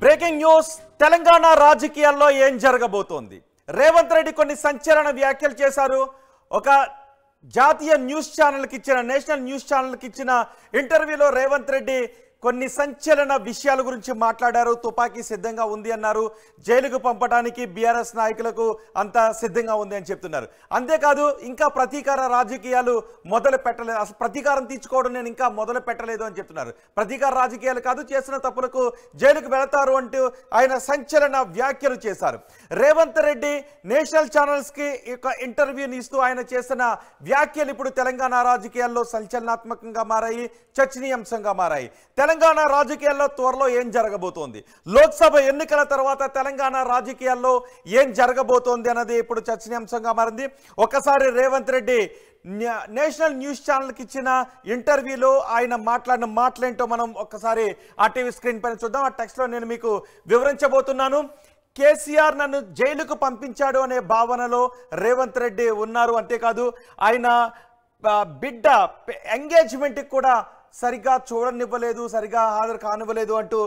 Breaking news Telangana రాజకీయాల్లో ఏం జరగబోతోంది రేవంత్ రెడ్డి కొన్ని సంచలన వ్యాఖ్యలు చేశారు ఒక జాతీయ న్యూస్ ఛానల్ కి ఇచ్చిన నేషనల్ న్యూస్ ఛానల్ కి ఇచ్చిన ఇంటర్వ్యూలో రేవంత్ రెడ్డి కొన్ని సంచలన విషయాల గురించి మాట్లాడారు తుపాకీ సిద్ధంగా ఉంది అన్నారు జైలుకు పంపడానికి బీఆర్ఎస్ నాయకులకు అంత సిద్ధంగా ఉంది అని చెప్తున్నారు అంతేకాదు ఇంకా ప్రతీకార రాజకీయాలు మొదలు పెట్టలేదు అసలు ప్రతీకారం తీర్చుకోవడం నేను ఇంకా మొదలు పెట్టలేదు అని చెప్తున్నారు ప్రతీకార రాజకీయాలు కాదు చేసిన తప్పులకు జైలుకు వెళతారు అంటూ ఆయన సంచలన వ్యాఖ్యలు చేశారు రేవంత్ రెడ్డి నేషనల్ ఛానల్స్ కి ఒక ఇంటర్వ్యూని ఇస్తూ ఆయన చేసిన వ్యాఖ్యలు ఇప్పుడు తెలంగాణ రాజకీయాల్లో సంచలనాత్మకంగా మారాయి చర్చనీయాంశంగా మారాయి తెలంగాణ రాజకీయాల్లో త్వరలో ఏం జరగబోతోంది లోక్సభ ఎన్నికల తర్వాత తెలంగాణ రాజకీయాల్లో ఏం జరగబోతోంది అన్నది ఇప్పుడు చర్చనీయాంశంగా మారింది ఒకసారి రేవంత్ రెడ్డి నేషనల్ న్యూస్ ఛానల్కి ఇచ్చిన ఇంటర్వ్యూలో ఆయన మాట్లాడిన మాటలేంటో మనం ఒక్కసారి ఆ టీవీ స్క్రీన్ పైన చూద్దాం ఆ టెక్స్ట్లో నేను మీకు వివరించబోతున్నాను కేసీఆర్ నన్ను జైలుకు పంపించాడు అనే భావనలో రేవంత్ రెడ్డి ఉన్నారు అంతేకాదు ఆయన బిడ్డ ఎంగేజ్మెంట్కి కూడా సరిగా చూడనివ్వలేదు సరిగా హాజరు కానివ్వలేదు అంటూ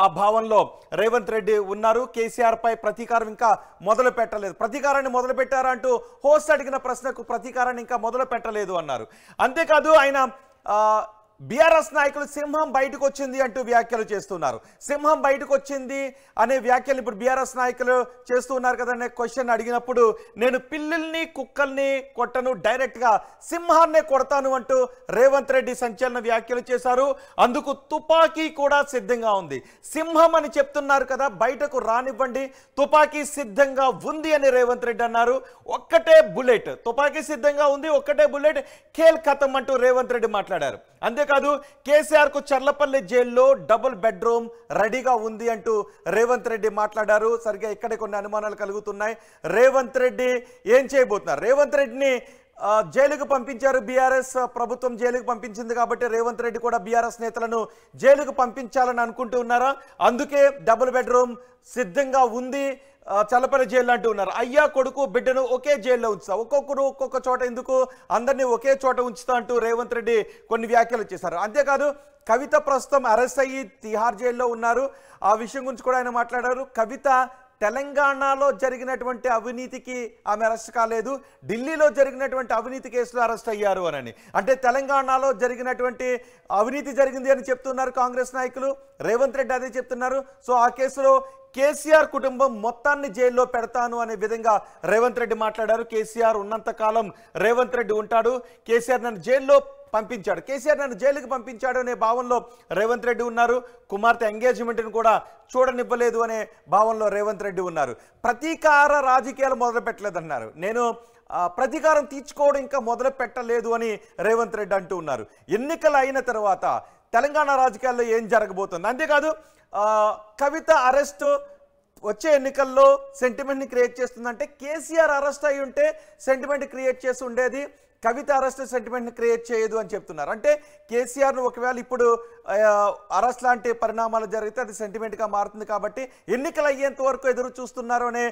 ఆ భావనలో రేవంత్ రెడ్డి ఉన్నారు కేసీఆర్ పై ప్రతీకారం ఇంకా మొదలు పెట్టలేదు ప్రతీకారాన్ని మొదలు పెట్టారా అంటూ హోస్ట్ అడిగిన ప్రశ్నకు ప్రతీకారాన్ని ఇంకా మొదలు పెట్టలేదు అన్నారు అంతేకాదు ఆయన బీఆర్ఎస్ నాయకులు సింహం బయటకు వచ్చింది అంటూ వ్యాఖ్యలు చేస్తున్నారు సింహం బయటకు వచ్చింది అనే వ్యాఖ్యలు ఇప్పుడు బీఆర్ఎస్ నాయకులు చేస్తూ ఉన్నారు కదా అనే క్వశ్చన్ అడిగినప్పుడు నేను పిల్లుల్ని కుక్కల్ని కొట్టను డైరెక్ట్గా సింహాన్నే కొడతాను అంటూ రేవంత్ రెడ్డి సంచలన వ్యాఖ్యలు చేశారు అందుకు తుపాకీ కూడా సిద్ధంగా ఉంది సింహం అని చెప్తున్నారు కదా బయటకు రానివ్వండి తుపాకీ సిద్ధంగా ఉంది అని రేవంత్ రెడ్డి అన్నారు ఒక్కటే బుల్లెట్ తుపాకీ సిద్ధంగా ఉంది ఒక్కటే బుల్లెట్ ఖేల్ ఖతం అంటూ రేవంత్ రెడ్డి మాట్లాడారు అంతేకాదు కేసీఆర్ కు చర్లపల్లి జైల్లో డబుల్ బెడ్రూమ్ రెడీగా ఉంది అంటూ రేవంత్ రెడ్డి మాట్లాడారు సరిగా ఇక్కడే కొన్ని అనుమానాలు కలుగుతున్నాయి రేవంత్ రెడ్డి ఏం చేయబోతున్నారు రేవంత్ రెడ్డిని జైలుకు పంపించారు బీఆర్ఎస్ ప్రభుత్వం జైలుకు పంపించింది కాబట్టి రేవంత్ రెడ్డి కూడా బీఆర్ఎస్ నేతలను జైలుకు పంపించాలని అనుకుంటూ ఉన్నారా అందుకే డబుల్ బెడ్రూమ్ సిద్ధంగా ఉంది చల్లపల్లి జైలు అంటూ ఉన్నారు అయ్యా కొడుకు బిడ్డను ఒకే జైల్లో ఉంచుతా ఒక్కొక్కరు ఒక్కొక్క చోట ఎందుకు అందరినీ ఒకే చోట ఉంచుతా అంటూ రేవంత్ రెడ్డి కొన్ని వ్యాఖ్యలు చేశారు అంతేకాదు కవిత ప్రస్తుతం అరెస్ట్ అయ్యి తిహార్ జైల్లో ఉన్నారు ఆ విషయం గురించి కూడా ఆయన మాట్లాడారు కవిత తెలంగాణలో జరిగినటువంటి అవినీతికి ఆమె అరెస్ట్ కాలేదు ఢిల్లీలో జరిగినటువంటి అవినీతి కేసులో అరెస్ట్ అయ్యారు అని అంటే తెలంగాణలో జరిగినటువంటి అవినీతి జరిగింది అని చెప్తున్నారు కాంగ్రెస్ నాయకులు రేవంత్ రెడ్డి అదే చెప్తున్నారు సో ఆ కేసులో కేసీఆర్ కుటుంబం మొత్తాన్ని జైల్లో పెడతాను అనే విధంగా రేవంత్ రెడ్డి మాట్లాడారు కేసీఆర్ ఉన్నంత కాలం రేవంత్ రెడ్డి ఉంటాడు కేసీఆర్ నన్ను జైల్లో పంపించాడు కేసీఆర్ నన్ను జైలుకి పంపించాడు అనే భావనలో రేవంత్ రెడ్డి ఉన్నారు కుమార్తె ఎంగేజ్మెంట్ను కూడా చూడనివ్వలేదు అనే భావనలో రేవంత్ రెడ్డి ఉన్నారు ప్రతీకార రాజకీయాలు మొదలు పెట్టలేదన్నారు నేను ప్రతీకారం తీర్చుకోవడం ఇంకా మొదలు పెట్టలేదు అని రేవంత్ రెడ్డి అంటూ ఉన్నారు ఎన్నికలు అయిన తర్వాత తెలంగాణ రాజకీయాల్లో ఏం జరగబోతుంది అంతేకాదు కవిత అరెస్ట్ వచ్చే ఎన్నికల్లో సెంటిమెంట్ని క్రియేట్ చేస్తుందంటే కేసీఆర్ అరెస్ట్ అయి ఉంటే సెంటిమెంట్ క్రియేట్ చేసి ఉండేది కవిత అరెస్ట్ సెంటిమెంట్ని క్రియేట్ చేయదు అని చెప్తున్నారు అంటే కేసీఆర్ను ఒకవేళ ఇప్పుడు అరెస్ట్ లాంటి పరిణామాలు జరిగితే అది సెంటిమెంట్గా మారుతుంది కాబట్టి ఎన్నికలు అయ్యేంత వరకు ఎదురు చూస్తున్నారు అనే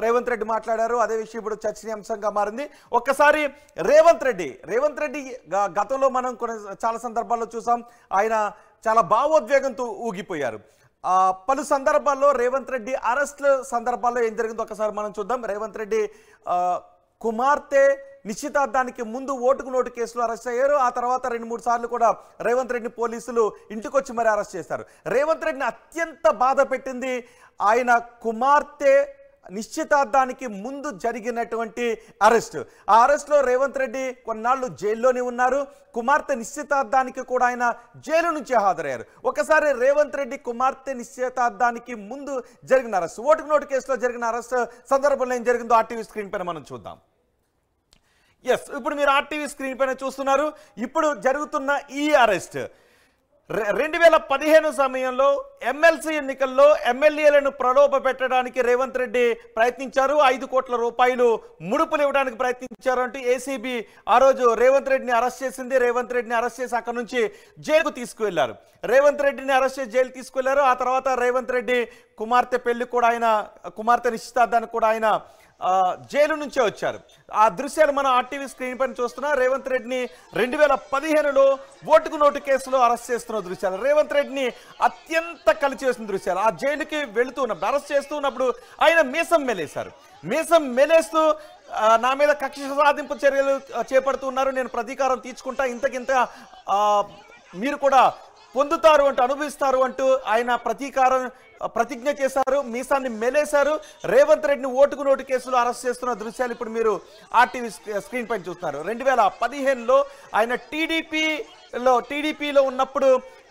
రేవంత్ రెడ్డి మాట్లాడారు అదే విషయం ఇప్పుడు చర్చనీయాంశంగా మారింది ఒక్కసారి రేవంత్ రెడ్డి గతంలో మనం చాలా సందర్భాల్లో చూసాం ఆయన చాలా భావోద్వేగంతో ఊగిపోయారు పలు సందర్భాల్లో రేవంత్ రెడ్డి అరెస్ట్ సందర్భాల్లో ఏం జరిగిందో ఒకసారి మనం చూద్దాం రేవంత్ రెడ్డి కుమార్తె నిశ్చితార్థానికి ముందు ఓటుకు నోటు కేసులో అరెస్ట్ అయ్యారు ఆ తర్వాత 2-3 సార్లు కూడా రేవంత్ రెడ్డిని పోలీసులు ఇంటికి వచ్చి మరి అరెస్ట్ చేశారు రేవంత్ రెడ్డిని అత్యంత బాధ పెట్టింది ఆయన కుమార్తె నిశ్చితార్థానికి ముందు జరిగినటువంటి అరెస్ట్ ఆ అరెస్ట్లో రేవంత్ రెడ్డి కొన్నాళ్ళు జైల్లోనే ఉన్నారు కుమార్తె నిశ్చితార్థానికి కూడా ఆయన జైలు నుంచి హాజరయ్యారు ఒకసారి రేవంత్ రెడ్డి కుమార్తె నిశ్చితార్థానికి ముందు జరిగిన అరెస్ట్ ఓటుకు నోటు కేసులో జరిగిన అరెస్ట్ సందర్భంలో ఏం జరిగిందో ఆర్టీవీ స్క్రీన్ పైన మనం చూద్దాం ఎస్ ఇప్పుడు మీరు ఆర్టీవీ స్క్రీన్ పైన చూస్తున్నారు ఇప్పుడు జరుగుతున్న ఈ అరెస్ట్ 2015 సమయంలో ఎమ్మెల్సీ ఎన్నికల్లో ఎమ్మెల్యేలను ప్రలోభ పెట్టడానికి రేవంత్ రెడ్డి ప్రయత్నించారు 5 కోట్ల రూపాయలు ముడుపులు ఇవ్వడానికి ప్రయత్నించారు అంటూ ఏసీబీ ఆ రోజు రేవంత్ రెడ్డిని అరెస్ట్ చేసింది రేవంత్ రెడ్డిని అరెస్ట్ చేసి అక్కడ నుంచి జైలుకు తీసుకువెళ్లారు రేవంత్ రెడ్డిని అరెస్ట్ చేసి జైలు తీసుకువెళ్లారు ఆ తర్వాత రేవంత్ రెడ్డి కుమార్తె పెళ్లి కూడా ఆయన కుమార్తె నిశ్చితార్థానికి కూడా ఆయన జైలు నుంచే వచ్చారు. ఆ దృశ్యాలు మన ఆర్టీవీ స్క్రీన్ పైన చూస్తున్నా. రేవంత్ రెడ్డిని 2015లో ఓటుకు నోటు కేసులో అరెస్ట్ చేస్తున్న దృశ్యాలు, రేవంత్ రెడ్డిని అత్యంత కలిచివేసిన దృశ్యాలు. ఆ జైలుకి వెళుతూ ఉన్నప్పుడు, అరెస్ట్ చేస్తూ ఉన్నప్పుడు ఆయన మీసం మెలేశారు. మీసం మెలేస్తూ నా మీద కక్ష సాధింపు చర్యలు చేపడుతున్నారు, నేను ప్రతీకారం తీర్చుకుంటా, ఇంతకింత మీరు కూడా పొందుతారు అంటూ, అనుభవిస్తారు అంటూ ఆయన ప్రతిజ్ఞ చేశారు, మీసాన్ని మెలేశారు. రేవంత్ రెడ్డిని ఓటుకు నోటు కేసులో అరెస్ట్ చేస్తున్న దృశ్యాలు ఇప్పుడు మీరు ఆర్టీవీ స్క్రీన్ పైన చూస్తున్నారు. 2015లో ఆయన టీడీపీలో ఉన్నప్పుడు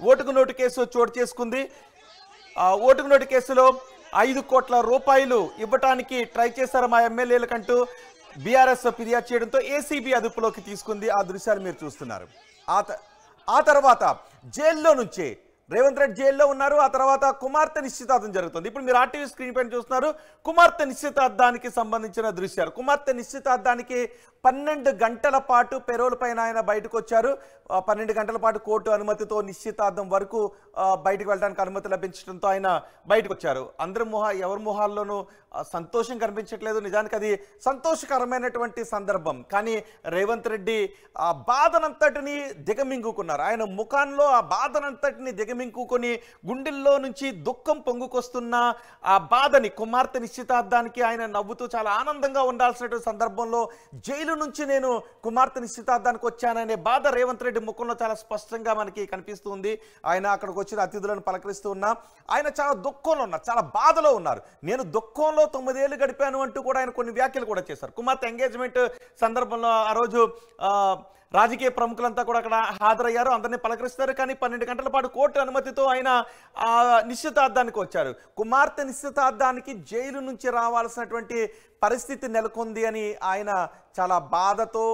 ఓటుకు నోటు కేసు చోటు చేసుకుంది. ఓటుకు నోటు కేసులో 5 కోట్ల రూపాయలు ఇవ్వటానికి ట్రై చేశారు మా ఎమ్మెల్యేలకంటూ బీఆర్ఎస్ ఫిర్యాదు చేయడంతో ఏసీబీ అదుపులోకి తీసుకుంది. ఆ దృశ్యాలు మీరు చూస్తున్నారు. ఆ తర్వాత జైల్లో నుంచి రేవంత్ రెడ్డి జైల్లో ఉన్నారు. ఆ తర్వాత కుమార్తె నిశ్చితార్థం జరుగుతుంది. ఇప్పుడు మీరు ఆర్టీవీ స్క్రీన్ పైన చూస్తున్నారు కుమార్తె నిశ్చితార్థానికి సంబంధించిన దృశ్యాలు. కుమార్తె నిశ్చితార్థానికి 12 గంటల పాటు పెరోల్ పైన ఆయన బయటకు వచ్చారు. 12 గంటల పాటు కోర్టు అనుమతితో నిశ్చితార్థం వరకు బయటకు వెళ్ళడానికి అనుమతి లభించడంతో ఆయన బయటకు వచ్చారు. ఎవరి మొహాల్లోనూ సంతోషం కనిపించట్లేదు. నిజానికి అది సంతోషకరమైనటువంటి సందర్భం. కానీ రేవంత్ రెడ్డి ఆ బాధనంతటిని దిగమింగుకున్నారు. ఆయన ముఖంలో ఆ బాధనంతటిని దిగమింగుకొని గుండెల్లో నుంచి దుఃఖం పొంగుకొస్తున్న ఆ బాధని, కుమార్తె నిశ్చితార్థానికి ఆయన నవ్వుతూ చాలా ఆనందంగా ఉండాల్సినటువంటి సందర్భంలో జైలు నుంచి నేను కుమార్తె నిశ్చితార్థానికి వచ్చాననే బాధ రేవంత్ రెడ్డి ముఖంలో చాలా స్పష్టంగా మనకి కనిపిస్తుంది. ఆయన అక్కడికి వచ్చిన అతిథులను పలకరిస్తూ ఉన్నా ఆయన చాలా దుఃఖంలో ఉన్నారు, చాలా బాధలో ఉన్నారు. నేను దుఃఖంలో 9 ఏళ్ళు గడిపాను అంటూ కూడా ఆయన కొన్ని వ్యాఖ్యలు కూడా చేశారు. కుమార్తె ఎంగేజ్మెంట్ సందర్భంలో ఆ రోజు రాజకీయ ప్రముఖులంతా కూడా అక్కడ హాజరయ్యారు, అందరినీ పలకరిస్తారు. కానీ 12 గంటల పాటు కోర్టు అనుమతితో ఆయన నిశ్చితార్థానికి వచ్చారు. కుమార్తె నిశ్చితార్థానికి జైలు నుంచి రావాల్సినటువంటి పరిస్థితి నెలకొంది అని ఆయన చాలా బాధతో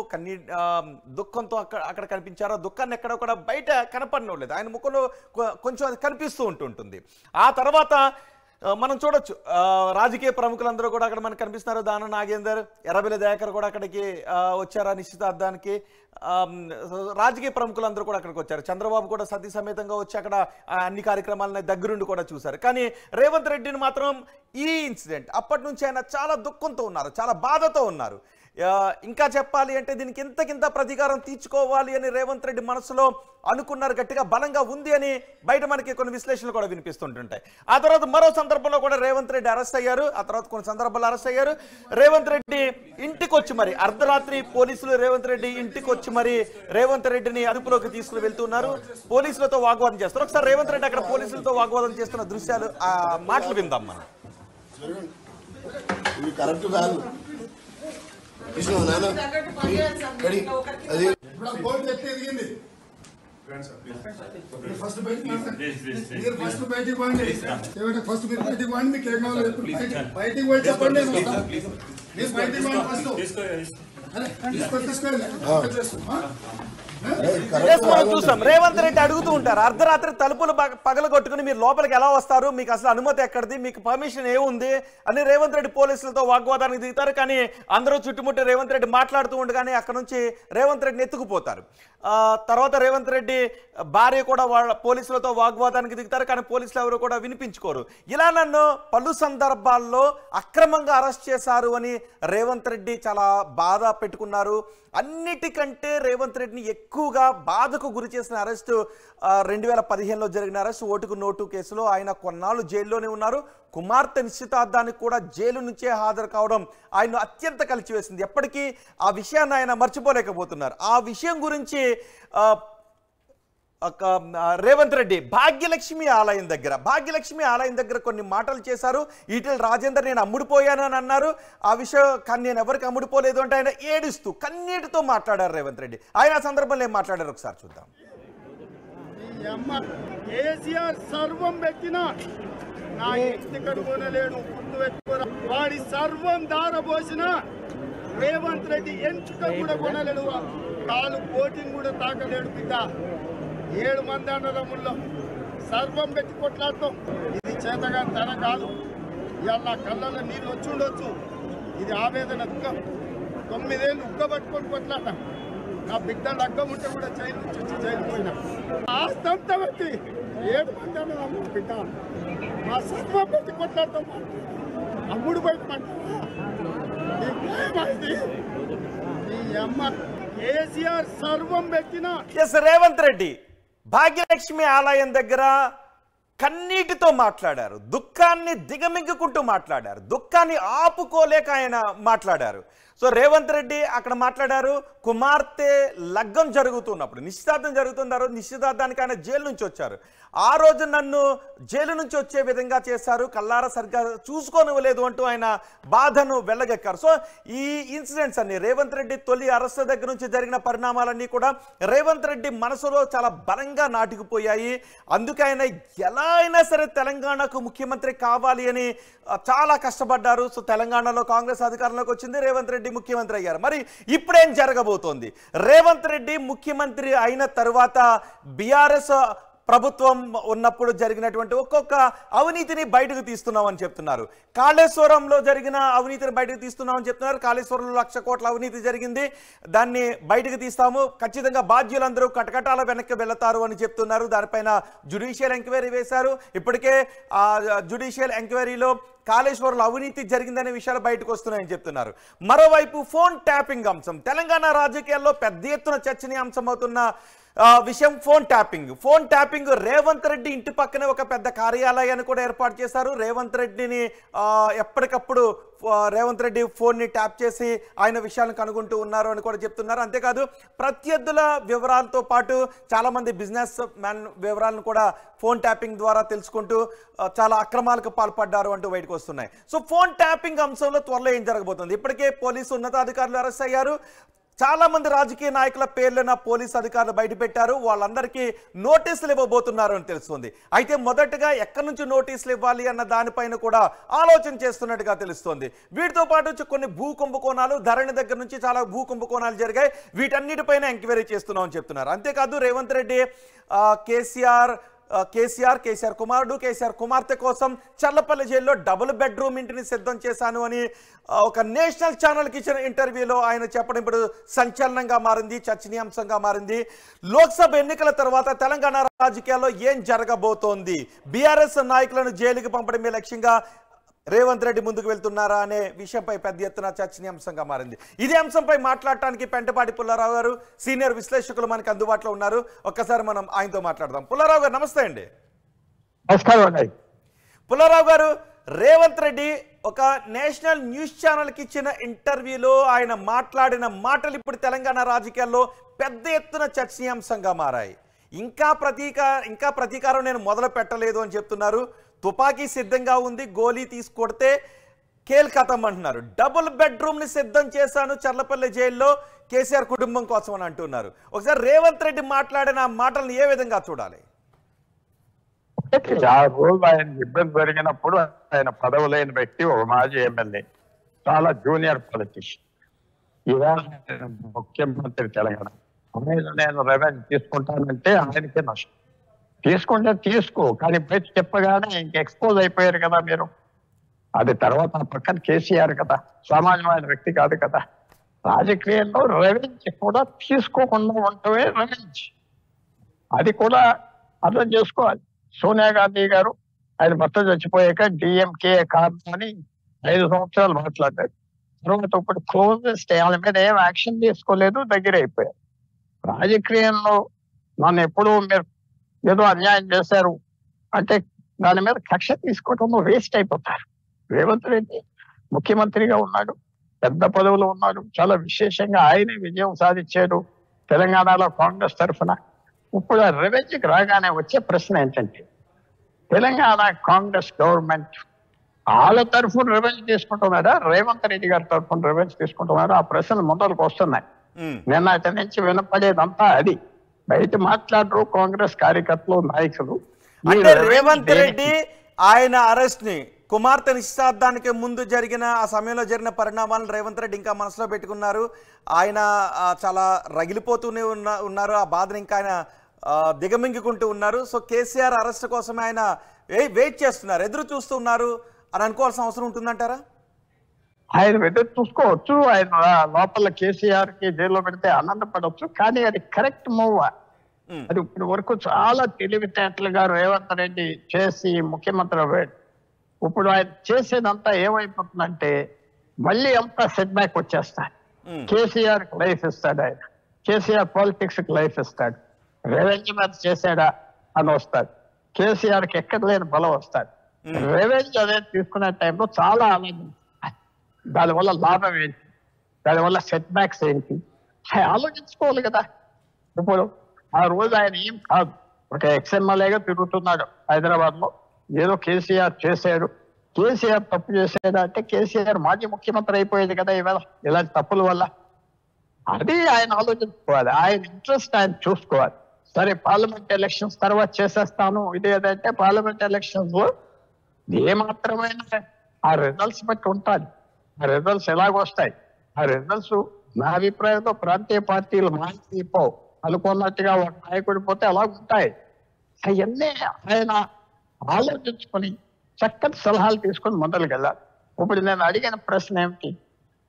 దుఃఖంతో అక్కడ కనిపించారు. దుఃఖాన్ని ఎక్కడ కూడా బయట కనపడలేదు, ఆయన ముఖంలో కొంచెం అది కనిపిస్తూ ఉంటుంది. ఆ తర్వాత మనం చూడొచ్చు రాజకీయ ప్రముఖులందరూ కూడా అక్కడ మనకు కనిపిస్తున్నారు. దానం నాగేందర్, ఎర్రబెల్లి దయాకర్ కూడా అక్కడికి వచ్చారు నిశ్చితార్థానికి. రాజకీయ ప్రముఖులందరూ కూడా అక్కడికి వచ్చారు. చంద్రబాబు కూడా సతీ సమేతంగా వచ్చి అక్కడ అన్ని కార్యక్రమాలను దగ్గరుండి కూడా చూశారు. కానీ రేవంత్ రెడ్డిని మాత్రం ఈ ఇన్సిడెంట్ అప్పటి నుంచి ఆయన చాలా దుఃఖంతో ఉన్నారు, చాలా బాధతో ఉన్నారు. ఇంకా చెప్పాలి అంటే దీనికి ఇంతకింత ప్రతీకారం తీర్చుకోవాలి అని రేవంత్ రెడ్డి మనసులో అనుకున్నారు, గట్టిగా బలంగా ఉంది అని బయట మనకి కొన్ని విశ్లేషణలు కూడా వినిపిస్తుంటుంటాయి. ఆ తర్వాత మరో సందర్భంలో కూడా రేవంత్ రెడ్డి అరెస్ట్ అయ్యారు. ఆ తర్వాత కొన్ని సందర్భాల్లో అరెస్ట్ అయ్యారు. రేవంత్ రెడ్డి ఇంటికి వచ్చి మరి అర్ధరాత్రి పోలీసులు రేవంత్ రెడ్డి ఇంటికి వచ్చి మరి రేవంత్ రెడ్డిని అదుపులోకి తీసుకుని వెళ్తున్నారు, పోలీసులతో వాగ్వాదం చేస్తారు. ఒకసారి రేవంత్ రెడ్డి అక్కడ పోలీసులతో వాగ్వాదం చేస్తున్న దృశ్యాలు ఆ మాటలు విందాం మనం. ఫస్ట్ బయటికి పోండి, మీకు ఏం కావాలి బయటికి పోయి చెప్పండి. చూసాం రేవంత్ రెడ్డి అడుగుతూ ఉంటారు, అర్ధరాత్రి తలుపులు పగల కొట్టుకుని మీరు లోపలికి ఎలా వస్తారు, మీకు అసలు అనుమతి ఎక్కడిది, మీకు పర్మిషన్ ఏముంది అని రేవంత్ రెడ్డి పోలీసులతో వాగ్వాదానికి దిగుతారు. కానీ అందరూ చుట్టుముట్టి రేవంత్ రెడ్డి మాట్లాడుతూ ఉండగానే అక్కడ నుంచి రేవంత్ రెడ్డిని ఎత్తుకుపోతారు. తర్వాత రేవంత్ రెడ్డి భార్య కూడా వాళ్ళ పోలీసులతో వాగ్వాదానికి దిగుతారు. కానీ పోలీసులు ఎవరు కూడా వినిపించుకోరు. ఇలా నన్ను పలు సందర్భాల్లో అక్రమంగా అరెస్ట్ చేశారు అని రేవంత్ రెడ్డి చాలా బాధ పెట్టుకున్నారు. అన్నిటికంటే రేవంత్ రెడ్డిని ఎక్కువగా బాధకు గురి చేసిన అరెస్టు 2015లో జరిగిన అరెస్ట్, ఓటుకు నోటు కేసులో ఆయన కొన్నాళ్ళు జైల్లోనే ఉన్నారు. కుమార్తె నిశ్చితార్థానికి కూడా జైలు నుంచే హాజరు కావడం ఆయన అత్యంత కలిచివేసింది. ఎప్పటికీ ఆ విషయాన్ని ఆయన మర్చిపోలేకపోతున్నారు. ఆ విషయం గురించి రేవంత్ రెడ్డి భాగ్యలక్ష్మి ఆలయం దగ్గర కొన్ని మాటలు చేశారు. ఈటెల రాజేందర్ నేను అమ్ముడుపోయాను అని అన్నారు. ఆ విషయం కానీ నేను ఎవరికి అమ్ముడుపోలేదు అంటే ఆయన ఏడుస్తూ కన్నీటితో మాట్లాడారు రేవంత్ రెడ్డి. ఆయన ఆ సందర్భంలో ఏం మాట్లాడారు ఒకసారి చూద్దాం. సర్వం పెట్టినా నా ఇంటి కడుగొనలేను, వాడి సర్వం దారబోసిన రేవంత్ రెడ్డి ఎంచుక కూడా కొనలేడు, కాలు కోటింగ్ కూడా తాకలేడు. బిడ్డ 7 మంది అన్నదమ్ముల్లో సర్వం పెట్టి కొట్లాడతాం. ఇది చేతగా తన కాదు. ఇవాళ నా కళ్ళల్లో నీళ్ళు వచ్చి ఉండొచ్చు. ఇది ఆవేదన దుఃఖం. 9 ఏళ్ళు ఉగ్గబట్టుకొని కొట్లాట. నా బిడ్డ లగ్గం ఉంటే కూడా జైలు నుంచి వచ్చి జైలు పోయినా ఆస్తంతా బట్టి 7 మంది అన్నదమ్ములు బిడ్డ మా సర్వం పెట్టి కొట్లాడతాం. అమ్ముడు బయట ఈ అమ్మ కేసీఆర్ సర్వం పెట్టిన ఎస్ రేవంత్ రెడ్డి భాగ్యలక్ష్మి ఆలయం దగ్గర కన్నీటితో మాట్లాడారు, దుఃఖాన్ని దిగమింగుకుంటూ మాట్లాడారు, దుఃఖాన్ని ఆపుకోలేక ఆయన మాట్లాడారు. సో రేవంత్ రెడ్డి అక్కడ మాట్లాడారు, కుమార్తె లగ్గం జరుగుతున్నప్పుడు నిశ్చితార్థం జరుగుతుంది, ఆ రోజు నిశ్చితార్థానికి ఆయన జైలు నుంచి వచ్చారు, ఆ రోజు నన్ను జైలు నుంచి వచ్చే విధంగా చేశారు, కల్లారా సరిగ్గా చూసుకోనివ్వలేదు అంటూ ఆయన బాధను వెళ్ళగక్కారు. సో ఈ ఇన్సిడెంట్స్ అన్ని రేవంత్ రెడ్డి తొలి అరెస్ట్ దగ్గర నుంచి జరిగిన పరిణామాలన్నీ కూడా రేవంత్ రెడ్డి మనసులో చాలా బలంగా నాటుకుపోయాయి. అందుకే ఆయన ఎలా అయినా సరే తెలంగాణకు ముఖ్యమంత్రి కావాలి అని చాలా కష్టపడ్డారు. సో తెలంగాణలో కాంగ్రెస్ అధికారంలోకి వచ్చింది, రేవంత్ రెడ్డి ముఖ్యమంత్రి అయ్యారు. మరి ఇప్పుడేం జరగబోతోంది? రేవంత్ రెడ్డి ముఖ్యమంత్రి అయిన తరువాత బీఆర్ఎస్ ప్రభుత్వం ఉన్నప్పుడు జరిగినటువంటి ఒక్కొక్క అవినీతిని బయటకు తీస్తున్నామని చెప్తున్నారు. కాళేశ్వరంలో జరిగిన అవినీతిని బయటకు తీస్తున్నామని చెప్తున్నారు. కాళేశ్వరంలో 1,00,000 కోట్ల అవినీతి జరిగింది, దాన్ని బయటకు తీస్తాము, ఖచ్చితంగా బాధ్యులందరూ కటకటాల వెనక్కి వెళతారు అని చెప్తున్నారు. దానిపైన జ్యుడిషియల్ ఎంక్వైరీ వేశారు. ఇప్పటికే ఆ జ్యుడిషియల్ ఎంక్వైరీలో కాళేశ్వరంలో అవినీతి జరిగిందనే విషయాలు బయటకు వస్తున్నాయని చెప్తున్నారు. మరోవైపు ఫోన్ ట్యాపింగ్ అంశం తెలంగాణ రాజకీయాల్లో పెద్ద ఎత్తున చర్చనీయాంశం అవుతున్న విషయం ఫోన్ ట్యాపింగ్ రేవంత్ రెడ్డి ఇంటి పక్కనే ఒక పెద్ద కార్యాలయాన్ని కూడా ఏర్పాటు చేశారు. రేవంత్ రెడ్డిని ఎప్పటికప్పుడు రేవంత్ రెడ్డి ఫోన్ని ట్యాప్ చేసి ఆయన విషయాలను కనుగొంటూ ఉన్నారు అని కూడా చెప్తున్నారు. అంతేకాదు ప్రత్యర్థుల వివరాలతో పాటు చాలామంది బిజినెస్ మ్యాన్ వివరాలను కూడా ఫోన్ ట్యాపింగ్ ద్వారా తెలుసుకుంటూ చాలా అక్రమాలకు పాల్పడ్డారు అంటూ బయటకు వస్తున్నాయి. సో ఫోన్ ట్యాపింగ్ అంశంలో త్వరలో ఏం జరగబోతుంది? ఇప్పటికే పోలీసు ఉన్నతాధికారులు అరెస్ట్ అయ్యారు. చాలా మంది రాజకీయ నాయకుల పేర్లను పోలీసు అధికారులు బయటపెట్టారు. వాళ్ళందరికీ నోటీసులు ఇవ్వబోతున్నారు అని తెలుస్తుంది. అయితే మొదటగా ఎక్కడి నుంచి నోటీసులు ఇవ్వాలి అన్న దానిపైన కూడా ఆలోచన చేస్తున్నట్టుగా తెలుస్తోంది. వీటితో పాటు కొన్ని భూ కుంభకోణాలు, ధరణి దగ్గర నుంచి చాలా భూ కుంభకోణాలు జరిగాయి. వీటన్నిటిపైన ఎంక్వైరీ చేస్తున్నామని చెప్తున్నారు. అంతేకాదు రేవంత్ రెడ్డి కేసీఆర్ కుమారుడు, కేసీఆర్ కుమార్తె కోసం చల్లపల్లి జైల్లో డబుల్ బెడ్రూమ్ ఇంటిని సిద్ధం చేశాను అని ఒక నేషనల్ ఛానల్కి ఇచ్చిన ఇంటర్వ్యూలో ఆయన చెప్పడం ఇప్పుడు సంచలనంగా మారింది, చర్చనీయాంశంగా మారింది. లోక్సభ ఎన్నికల తర్వాత తెలంగాణ రాజకీయాల్లో ఏం జరగబోతోంది? బీఆర్ఎస్ నాయకులను జైలుకి పంపడమే లక్ష్యంగా రేవంత్ రెడ్డి ముందుకు వెళ్తున్నారా అనే విషయంపై పెద్ద ఎత్తున చర్చనీయాంశంగా మారింది. ఇదే అంశంపై మాట్లాడటానికి పెంటపాటి పుల్లారావు గారు సీనియర్ విశ్లేషకులు మనకు అందుబాటులో ఉన్నారు. ఒక్కసారి మనం ఆయనతో మాట్లాడదాం. పుల్లారావు గారు నమస్తే అండి. నమస్కారం. పుల్లారావు గారు, రేవంత్ రెడ్డి ఒక నేషనల్ న్యూస్ ఛానల్కి ఇచ్చిన ఇంటర్వ్యూలో ఆయన మాట్లాడిన మాటలు ఇప్పుడు తెలంగాణ రాజకీయాల్లో పెద్ద ఎత్తున చర్చనీయాంశంగా మారాయి. ఇంకా ప్రతీకారం నేను మొదలు పెట్టలేదు అని చెప్తున్నారు. తుపాకీ సిద్ధంగా ఉంది, గోలీ తీసుకొడితే కేల్ ఖతం అంటున్నారు. డబుల్ బెడ్రూమ్ ని సిద్ధం చేశాను చర్లపల్లి జైల్లో కేసీఆర్ కుటుంబం కోసం అని అంటున్నారు. ఒకసారి రేవంత్ రెడ్డి మాట్లాడిన మాటలను ఏ విధంగా చూడాలి? ఆ రోజు ఆయన ఇబ్బంది జరిగినప్పుడు ఆయన పదవి లేని వ్యక్తి, ఒక మాజీ ఎమ్మెల్యే, చాలా జూనియర్ పొలిటీషియన్. ఇవాళ ముఖ్యమంత్రి తెలంగాణ. నేను రెవెన్యూ తీసుకుంటానంటే ఆయనకే నష్టం. తీసుకుంటే తీసుకో, కానీ బయట చెప్పగానే ఇంక ఎక్స్పోజ్ అయిపోయారు కదా మీరు. అది తర్వాత పక్కన కేసీఆర్ కదా, సామాన్యమైన వ్యక్తి కాదు కదా. రాజకీయాల్లో రెవెన్యూ కూడా తీసుకోకుండా ఉండటమే రెవెన్యూ. అది కూడా అర్థం చేసుకోవాలి. సోనియా గాంధీ గారు ఆయన భర్త చచ్చిపోయాక డిఎంకే కారణం అని 5 సంవత్సరాలు మాట్లాడారు. తర్వాత ఇప్పుడు క్లోజెస్ట్ వాళ్ళ మీద ఏం యాక్షన్ తీసుకోలేదు, దగ్గర అయిపోయారు. రాజకీయంలో నన్ను ఎప్పుడూ మీరు ఏదో అన్యాయం చేశారు అంటే దాని మీద కక్ష తీసుకోవటంలో వేస్ట్ అయిపోతారు. రేవంత్ రెడ్డి ముఖ్యమంత్రిగా ఉన్నాడు, పెద్ద పదవిలో ఉన్నాడు, చాలా విశేషంగా ఆయనే విజయం సాధించాడు తెలంగాణలో కాంగ్రెస్ తరఫున. ఇప్పుడు రెవెన్యూకి రాగానే వచ్చే ప్రశ్న ఏంటంటే, తెలంగాణ కాంగ్రెస్ గవర్నమెంట్ వాళ్ళ తరఫున రెవెన్యూ తీసుకుంటున్నారా, రేవంత్ రెడ్డి గారి తరఫున రెవెన్యూ తీసుకుంటున్నారా? ఆ ప్రశ్నలు ముందరకు వస్తున్నాయి. నిన్న అతని నుంచి వినపడేదంతా అది. బయట మాట్లాడరు కాంగ్రెస్ కార్యకర్తలు, నాయకులు. అంటే రేవంత్ రెడ్డి ఆయన అరెస్ట్ ని, కుమార్తె నిశ్చితార్థానికి ముందు జరిగిన ఆ సమయంలో జరిగిన పరిణామాలను రేవంత్ రెడ్డి ఇంకా మనసులో పెట్టుకున్నారు. ఆయన చాలా రగిలిపోతూనే ఉన్నారు. ఆ బాధను ఇంకా ఆయన దిగమింగుకుంటూ ఉన్నారు. సో కేసీఆర్ అరెస్ట్ కోసమే ఆయన వెయిట్ చేస్తున్నారు, ఎదురు చూస్తున్నారు అని అనుకోవాల్సిన అవసరం ఉంటుందంటారా? ఆయన ఎదురు చూసుకోవచ్చు. ఆయన లోపల కేసీఆర్ కి జైల్లో పెడితే ఆనందపడవచ్చు, కానీ అది కరెక్ట్ మూవ్. అది ఇప్పటి వరకు చాలా తెలివితేటలుగా రేవంత్ రెడ్డి చేసి ముఖ్యమంత్రి అయ్యాడు. ఇప్పుడు ఆయన చేసేదంతా ఏమైపోతుందంటే, మళ్ళీ అంతా సెట్ బ్యాక్ వచ్చేస్తాడు. కేసీఆర్ లైఫ్ ఇస్తాడు, ఆయన కేసీఆర్ పాలిటిక్స్ కి లైఫ్ ఇస్తాడు. రెవెన్యూ మీద చేశాడా అని వస్తాడు, కేసీఆర్కి ఎక్కడ లేని బలం వస్తాడు. రెవెన్యూ అనేది తీసుకునే టైంలో చాలా ఆనందం, దానివల్ల లాభం ఏంటి, దానివల్ల సెట్ బ్యాక్స్ ఏంటి ఆలోచించుకోవాలి కదా. ఇప్పుడు ఆ రోజు ఆయన ఏం కాదు, ఒక ఎక్స్ఎమ్మెల్యేగా తిరుగుతున్నాడు హైదరాబాద్ లో. ఏదో కేసీఆర్ చేశాడు, కేసీఆర్ తప్పు చేశాడు అంటే కేసీఆర్ మాజీ ముఖ్యమంత్రి అయిపోయేది కదా ఇవాళ ఇలాంటి తప్పుల వల్ల. అది ఆయన ఆలోచించుకోవాలి, ఆయన ఇంట్రెస్ట్ ఆయన చూసుకోవాలి. సరే పార్లమెంట్ ఎలక్షన్స్ తర్వాత చేసేస్తాను ఇది ఏదంటే పార్లమెంట్ ఎలక్షన్స్ లో ఏమాత్రమైనా ఆ రిజల్ట్స్ బట్టి ఉంటుంది. ఆ రిజల్ట్స్ ఎలాగొస్తాయి, ఆ రిజల్ట్స్ నా అభిప్రాయంలో ప్రాంతీయ పార్టీలు మారిపోవు అనుకున్నట్టుగా ఒక నాయకుడు పోతే అలా ఉంటాయి. అవన్నీ ఆయన ఆలోచించుకొని చక్కటి సలహాలు తీసుకొని మొదలుకి వెళ్ళాలి. ఇప్పుడు నేను అడిగిన ప్రశ్న ఏమిటి,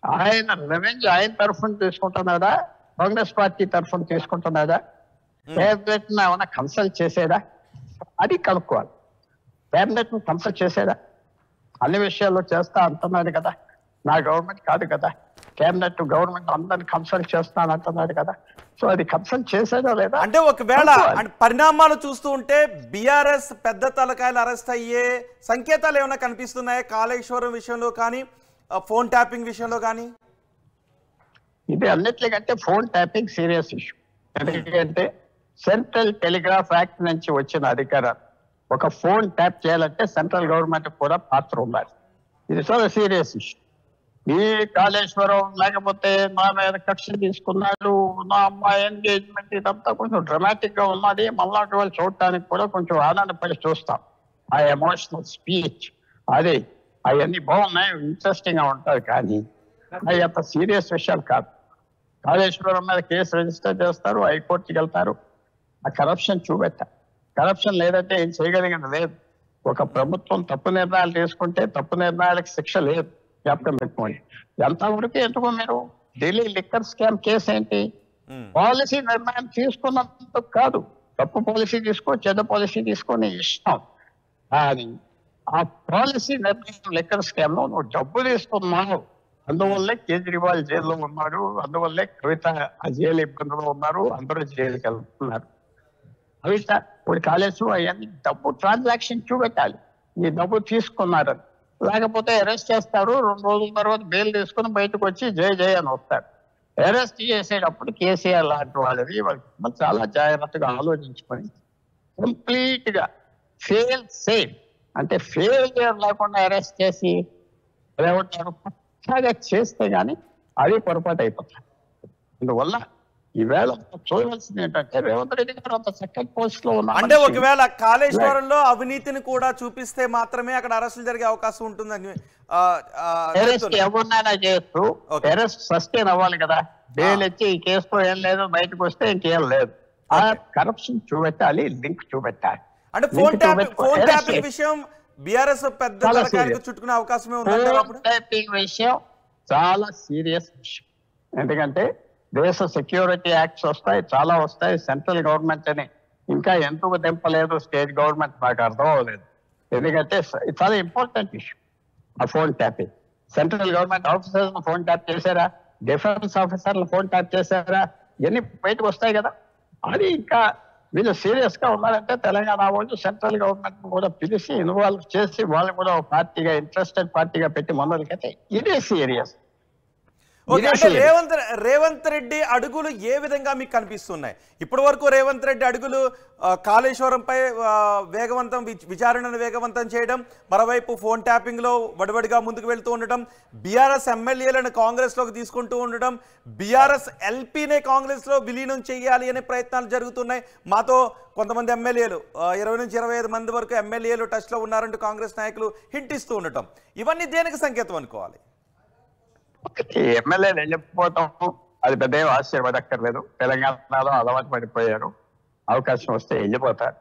ఆయన రెవెన్యూ ఆయన తరఫున తీసుకుంటున్నాడా, కాంగ్రెస్ పార్టీ తరఫున తీసుకుంటున్నాడా, క్యాబినెట్ ఏమైనా కన్సల్ట్ చేసేదా, అది కనుక్కోవాలి. క్యాబినెట్ ను కన్సల్ట్ చేసేదా, అన్ని విషయాల్లో చేస్తా అంటున్నాడు కదా, నా గవర్నమెంట్ కాదు కదా, క్యాబినెట్ గవర్నమెంట్ అందరిని కన్సల్ట్ చేస్తాను అంటున్నాడు కదా. సో అది కన్సల్ట్ చేసేదా లేదా అంటే ఒకవేళ పరిణామాలు చూస్తూ ఉంటే బీఆర్ఎస్ పెద్ద తలకాయలు అరెస్ట్ అయ్యే సంకేతాలు ఏమైనా కనిపిస్తున్నాయా కాళేశ్వరం విషయంలో కానీ ఫోన్ ట్యాపింగ్ విషయంలో కానీ? ఇది అన్నిటికంటే ఫోన్ ట్యాపింగ్ సీరియస్ ఇష్యూ. ఎందుకంటే సెంట్రల్ టెలిగ్రాఫ్ యాక్ట్ నుంచి వచ్చిన అధికారాలు ఒక ఫోన్ ట్యాప్ చేయాలంటే సెంట్రల్ గవర్నమెంట్ కూడా పాత్ర ఉండాలి. ఇది చాలా సీరియస్ ఇష్యూ. ఈ కాళేశ్వరం లేకపోతే నా మీద కక్ష తీసుకున్నాడు, నా అమ్మాయి ఎంగేజ్మెంట్, ఇదంతా కొంచెం డ్రమాటిక్ గా ఉన్నది. మళ్ళాటి వాళ్ళు చూడటానికి కూడా కొంచెం ఆనందపడి చూస్తాం. ఆ ఎమోషనల్ స్పీచ్ అదే అవన్నీ బాగున్నాయి, ఇంట్రెస్టింగ్ గా ఉంటాయి. కానీ అవి అంత సీరియస్ విషయాలు కాదు. కాళేశ్వరం మీద కేసు రిజిస్టర్ చేస్తారు, హైకోర్టుకి వెళ్తారు. ఆ కరప్షన్ చూపెట్టారు. కరప్షన్ లేదంటే ఏం చేయగలిగింది లేదు. ఒక ప్రభుత్వం తప్పు నిర్ణయాలు తీసుకుంటే తప్పు నిర్ణయాలకు శిక్ష లేదు, జ్ఞాపకం పెట్టుకోండి. ఎంతవరకు ఎందుకో మీరు ఢిల్లీ లిక్కర్ స్కామ్ కేసు ఏంటి, పాలసీ నిర్ణయం తీసుకున్నందుకు కాదు, తప్పు పాలసీ తీసుకో చెడ్డ పాలసీ తీసుకొని ఇష్టం. కానీ ఆ పాలసీ నిర్ణయం లిక్కర్ స్కామ్ లో నువ్వు డబ్బు తీసుకున్నావు, అందువల్లే కేజ్రీవాల్ జైల్లో ఉన్నాడు, అందువల్లే కవిత ఆ జైలు ఇబ్బందులు ఉన్నారు, అందరూ జైలుకి వెళ్తున్నారు. కవిత ఇప్పుడు కాళేశ్వరం అవన్నీ డబ్బు ట్రాన్సాక్షన్ చూపెట్టాలి, ఈ డబ్బు తీసుకున్నారని. లేకపోతే అరెస్ట్ చేస్తారు, 2 రోజుల తర్వాత బెయిల్ తీసుకుని బయటకు వచ్చి జై జై అని వస్తారు. అరెస్ట్ చేసేటప్పుడు కేసీఆర్ లాంటి వాళ్ళని చాలా జాగ్రత్తగా ఆలోచించుకొని కంప్లీట్ గా ఫెయిల్ సేఫ్ అంటే ఫెయిలియర్ లేకుండా అరెస్ట్ చేసి ఏమంటారు పక్కాగా చేస్తే గానీ అది పొరపాటు అయిపోతాయి. అందువల్ల ఈవేళ చూడవలసింది ఏంటంటే రేవంత్ రెడ్డి గారు అంత చక్కటి పోస్ట్ లో ఉన్నారు. అంటే ఒకవేళ కాళేశ్వరంలో అవినీతిని కూడా చూపిస్తే మాత్రమే అక్కడ అరెస్టులు జరిగే అవకాశం ఉంటుందని ఎవరినైనా చేస్తూ అరెస్ట్ సస్టైన్ అవ్వాలి కదా. బెయిల్ ఇచ్చి ఈ కేసులో ఏం లేదు, బయటకు వస్తే ఇంకేం లేదు. ఆ కరప్షన్ చూపెట్టాలి, లింక్ చూపెట్టాలి. అంటే ఫోన్ ట్యాపింగ్ విషయం బీఆర్ఎస్ పెద్ద తలకాయలకు చుట్టుకునే అవకాశమే ఉంది. ట్యాపింగ్ విషయం చాలా సీరియస్ విషయం. ఎందుకంటే దేశ సెక్యూరిటీ యాక్ట్స్ వస్తాయి, చాలా వస్తాయి. సెంట్రల్ గవర్నమెంట్ అని ఇంకా ఎందుకు దింపలేదు స్టేట్ గవర్నమెంట్ నాకు అర్థం అవ్వలేదు. ఎందుకంటే చాలా ఇంపార్టెంట్ ఇష్యూ ఆ phone tapping. Central government officers phone tap చేశారా, డిఫెన్స్ ఆఫీసర్లు ఫోన్ ట్యాప్ చేశారా, ఇవన్నీ బయటకు వస్తాయి కదా. అది ఇంకా వీళ్ళు సీరియస్ గా ఉన్నారంటే తెలంగాణ వాళ్ళు సెంట్రల్ గవర్నమెంట్ కూడా పిలిచి ఇన్వాల్వ్ చేసి వాళ్ళు కూడా ఒక పార్టీగా ఇంట్రెస్టెడ్ పార్టీగా పెట్టి మొదలుకైతే ఇదే సీరియస్. రేవంత్ రెడ్డి అడుగులు ఏ విధంగా మీకు కనిపిస్తున్నాయి? ఇప్పటి వరకు రేవంత్ రెడ్డి అడుగులు కాళేశ్వరంపై విచారణను వేగవంతం చేయడం, మరోవైపు ఫోన్ ట్యాపింగ్ లో వడివడిగా ముందుకు వెళ్తూ ఉండటం, బీఆర్ఎస్ ఎమ్మెల్యేలను కాంగ్రెస్ లోకి తీసుకుంటూ ఉండటం, బీఆర్ఎస్ ఎల్పీనే కాంగ్రెస్ లో విలీనం చేయాలి అనే ప్రయత్నాలు జరుగుతున్నాయి. మాతో కొంతమంది ఎమ్మెల్యేలు 20 నుంచి 25 మంది వరకు ఎమ్మెల్యేలు టచ్ లో ఉన్నారంటూ కాంగ్రెస్ నాయకులు హింట్ ఇస్తూ ఉండటం, ఇవన్నీ దేనికి సంకేతం అనుకోవాలి? ఎమ్మెల్యేలు వెళ్ళిపోతాం అది పెద్ద ఆశ్చర్యపడక్కర్లేదు. తెలంగాణలో అలవాటు పడిపోయారు, అవకాశం వస్తే వెళ్ళిపోతారు.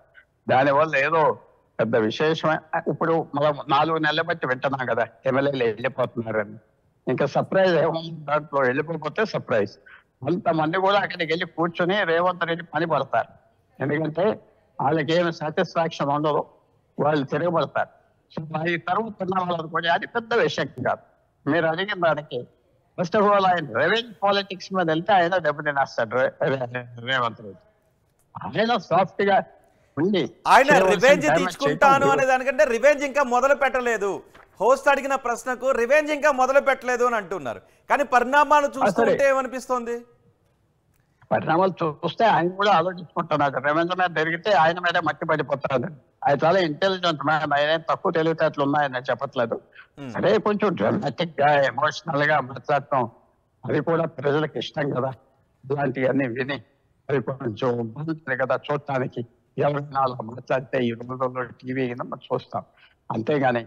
దానివల్ల ఏదో పెద్ద విశేషమే. ఇప్పుడు మనం 4 నెలల బట్టి వింటున్నాం కదా ఎమ్మెల్యేలు వెళ్ళిపోతున్నారని. ఇంకా సర్ప్రైజ్ ఏముంది దాంట్లో? వెళ్ళిపోతే సర్ప్రైజ్. అంతమంది కూడా అక్కడికి వెళ్ళి కూర్చొని రేవంత్ రెడ్డి పని పడతారు. ఎందుకంటే వాళ్ళకి ఏమి సాటిస్ఫాక్షన్ ఉండదు, వాళ్ళు తిరగబడతారు. సో ఈ తర్వాత ఉన్న వాళ్ళు అనుకోండి అది పెద్ద విషయం కాదు. మీరు అడిగిన దానికి ఫస్ట్ ఆఫ్ ఆల్ ఆయన రెవెన్యూ పాలిటిక్స్ మీద వెళ్తే ఆయన దెబ్బతినేస్తాడు రేవంత్ రెడ్డి. ఆయన సాఫ్ట్ గా ఉండి ఆయన రివెంజ్ తీసుకుంటాను అనే దానికంటే రివెంజ్ ఇంకా మొదలు పెట్టలేదు. హోస్ట్ అడిగిన ప్రశ్నకు రివెంజ్ ఇంకా మొదలు పెట్టలేదు అని అంటున్నారు. కానీ పరిణామాలు చూస్తుంటే ఏమనిపిస్తోంది? పరిణామాలు చూస్తే ఆయన కూడా ఆలోచించుకుంటున్నాడు. రివెంజ్ మీద జరిగితే ఆయన మీదే మట్టి పడిపోతాడు. ఆయన చాలా ఇంటెలిజెంట్ మ్యాన్. ఆయన తక్కువ తెలివితేటలు ఉన్నాయని చెప్పట్లేదు. అదే కొంచెం డ్రామాటిక్ గా ఎమోషనల్ గా మాట్లాడటం అది కూడా ప్రజలకు ఇష్టం కదా. ఇలాంటివన్నీ విని అది కొంచెం బాగుంటుంది కదా చూడటానికి. ఎవరైనా అలా మాట్లాడితే ఈ రోజుల్లో టీవీ చూస్తాం. అంతేగాని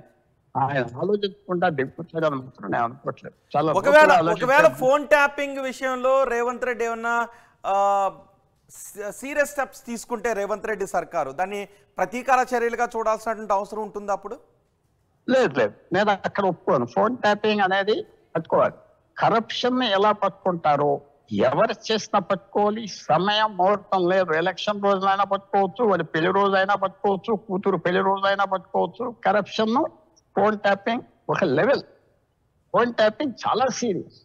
ఆయన ఆలోచించకుండా దిక్కుతాడని మాత్రం నేను అనుకోవట్లేదు. చాలా ఒకవేళ ఫోన్ ట్యాపింగ్ విషయంలో రేవంత్ రెడ్డి ఏమన్నా సీరియస్ స్టెప్స్ తీసుకుంటే రేవంత్ రెడ్డి సర్కారు దాన్ని ప్రతీకార చర్యలుగా చూడాల్సినటువంటి అవసరం ఉంటుంది అప్పుడు? లేదు, నేను అక్కడ ఒప్పుకోను. ఫోన్ ట్యాపింగ్ అనేది పట్టుకోవాలి. కరప్షన్ ఎలా పట్టుకుంటారో ఎవరు చేసినా పట్టుకోవాలి. సమయం ముహూర్తం లేదు. ఎలక్షన్ రోజులైనా పట్టుకోవచ్చు, వాడి పెళ్లి రోజైనా పట్టుకోవచ్చు, కూతురు పెళ్లి రోజైనా పట్టుకోవచ్చు. కరప్షన్ ఫోన్ ట్యాపింగ్ ఒక లెవెల్. ఫోన్ ట్యాపింగ్ చాలా serious.